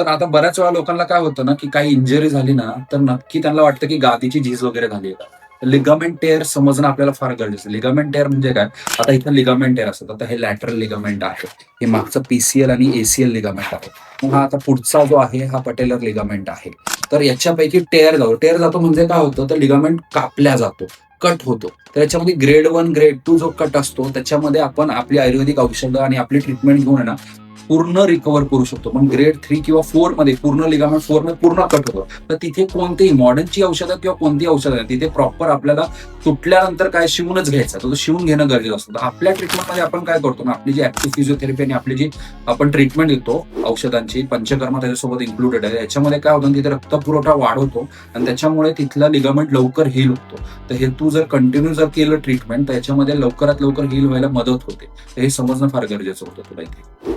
तर आता बऱ्याच वेळा लोकांना काय होतं ना, की काही इंजुरी झाली ना, तर नक्की त्यांना वाटतं, की गादीची झीज वगैरे झाली आहे का? लिगामेंट टेअर समजणं आपल्याला फार गरजेचं आहे. लिगामेंट टेअर म्हणजे काय? आता इथं लिगामेंट टेअर असतात. आता हे लॅटरल लिगामेंट आहे. हे मागचं पीसीएल आणि एसीएल लिगामेंट आहे. मग हा आता पुढचा जो आहे, हा पटेलर लिगामेंट आहे. तर याच्यापैकी टेअर जातो. टेअर जातो म्हणजे काय होतं? तर लिगामेंट कापला जातो, कट होतो. तर याच्यामध्ये ग्रेड 1, ग्रेड 2 जो कट असतो, त्याच्यामध्ये आपण आपली आयुर्वेदिक औषधं आणि आपली ट्रीटमेंट घेऊन आहे ना, पूर्ण रिकव्हर करू शकतो. पण ग्रेड 3 किंवा 4 मध्ये पूर्ण लिगामेंट 4 मध्ये पूर्ण कट होतं. तर तिथे कोणतीही मॉडर्नची औषधं किंवा कोणतीही औषधं नाही. तिथे प्रॉपर आपल्याला तुटल्यानंतर काय शिवूनच घ्यायचं. तर तो शिवून घेणं गरजेचं असतं. तर आपल्या ट्रीटमेंटमध्ये आपण काय करतो ना, आपली जी ऍक्टिव्ह फिजिओथेरपी आणि आपली जी आपण ट्रीटमेंट देतो औषधांची, पंचकर्म त्याच्यासोबत इन्क्लुडेड आहे. याच्यामध्ये काय होतं, तिथे रक्तपुरवठा वाढवतो आणि त्याच्यामुळे तिथला लिगामेंट लवकर हील होतो. तर हे तू जर कंटिन्यू जर केलं ट्रीटमेंट, तर याच्यामध्ये लवकरात लवकर हील व्हायला मदत होते. तर हे समजणं फार गरजेचं होतं तुला इथे.